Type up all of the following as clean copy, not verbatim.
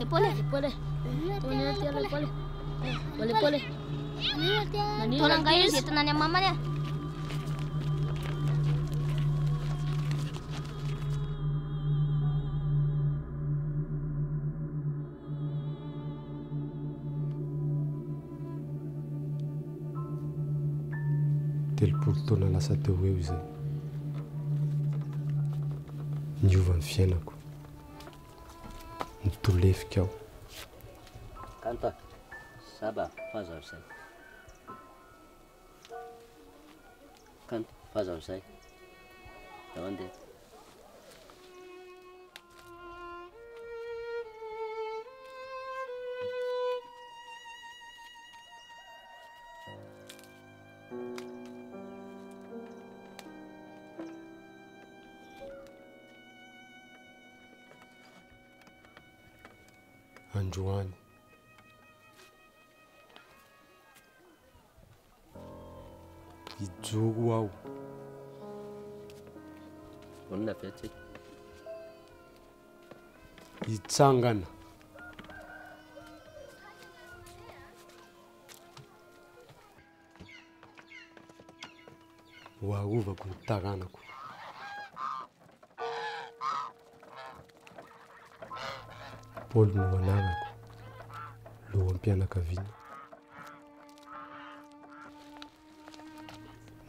Paoly. Paoly. Tolong guys, itu nanya mama ya. Telopolo taona lasa teo eo izay niova ny fiainako, nitolefika aho. Kanta, saba, fazao izay. Kanta, fazao izay. Eo andeha. Androany ijoro aho. Olona vetsy hitsangana ho arovako ny taranako. Paoly no anarako, loham-pianakaviana.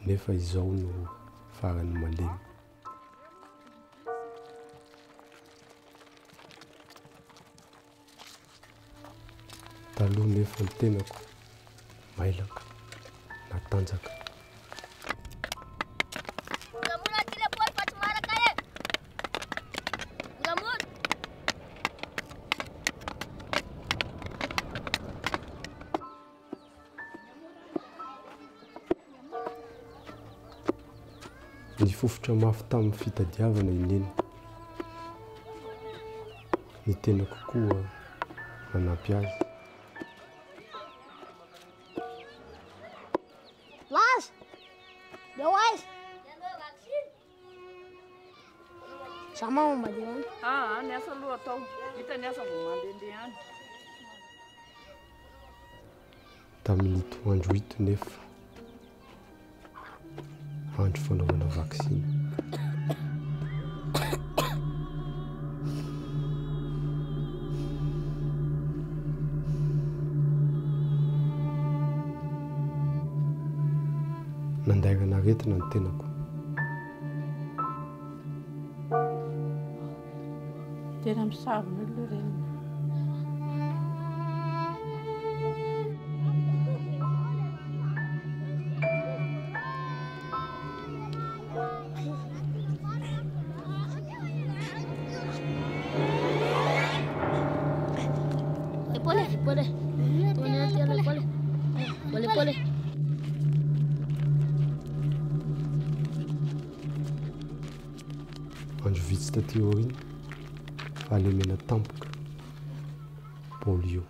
Nefa izao no farany malemy. Taloha nefa ny tenako mailaka, natanjaka. Nifofotra mafy tamin'ny fitadiavana ineny. Ny tenako koa manampy azy. Las, deu mais. Sama uma de onde? Nessa lua tão, vita nessa mandendean. Tamin'ny andro 8-9 andro fanaovana vaksiny. Nandairana aretina ny tenako. Tena misavona aloha reny. Paoly. Andro vitsy taty aoriana, fahalemena tampoka, polio.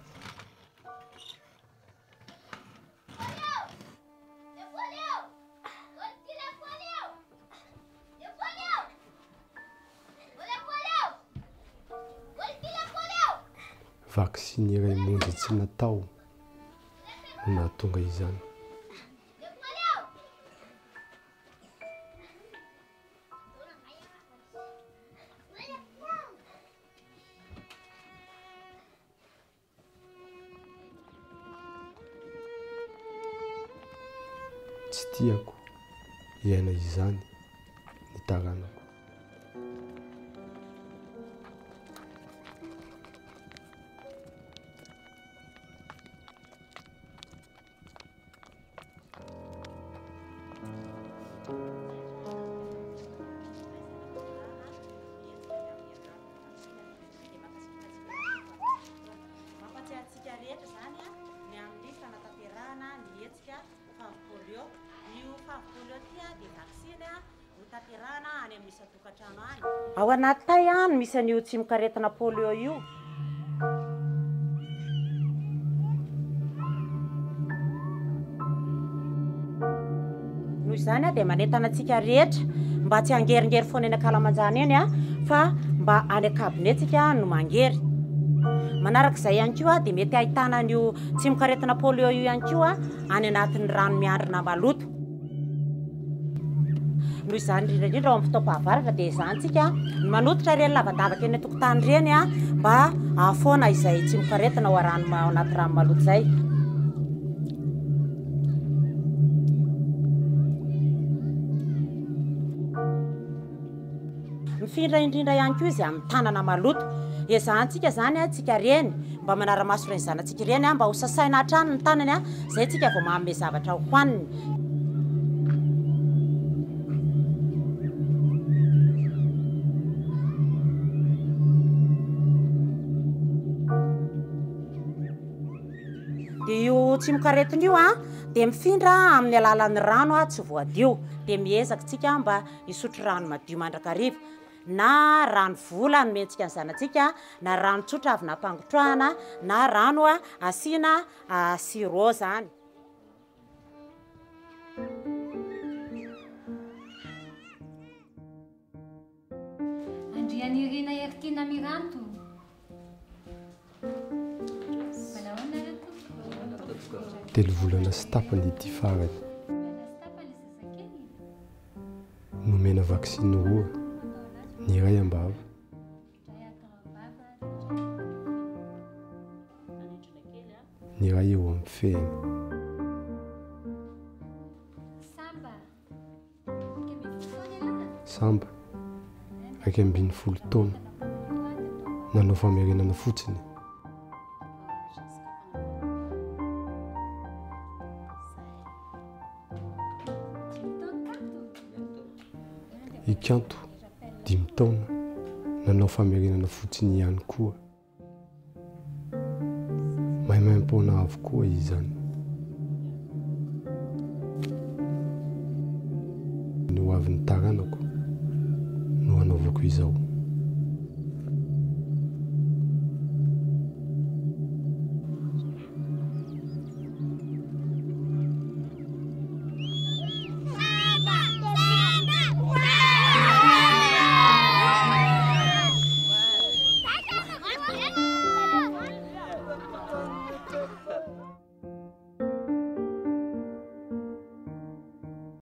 Vaksiny iray monja tsy natao no nahatonga izany. Tsy tiako hiaina izany ny taranako. Ao anaty tay no misy an'io tsy mikaretina polio io. Noho izany dia manentana antsika rehetra mba tsy hangeringery foana eny Kalamanjana eny fa mba any an-kabinetsika no mangery. Manarak'izay ihany koa dia mety ahitana an'io tsy mikaretina polio io ihany koa any anatin'ny rano miandrina maloto. Noho izany indrindra ao amin'ny fotoam-pahavaratra dia izantsika manototra ireny lavadavaka eny an-tokotany ireny mba ahafoana izay tsy mikaretina ao anaty rano maloto izay. Mifindra indrindra ihany koa izy amin'ny tanana maloto. Ezahantsika zany tsika reny mba manara-maso ireny zanantsika ireny mba ho sasaina hatrany ny tanany izay tsika vao manome zavatra ho haniny. Dia io tsy mikaretina io dia mifindra amin'ny alalan'ny rano tsy voadio. Dia miezaka tsika mba hisotro rano madio mandrakariva, na rano vola nomentsika ny zanantsika, na rano tsotra avy nampangotrahana, na rano asiana sirop zany. Andriany irina erikina miranto. Telo volana sy tapany ity farany. Nomena vaksiny roa, ny iray ambava. Ny iray eo amin'ny fehiny. Samba 12 taona, nanao famerenana fotsiny. Ikanto 5 taona, nanao famerenana fotsiny ihany koa. Maimaimpona avokoa izany. No avy ny taranako no anaovako izao.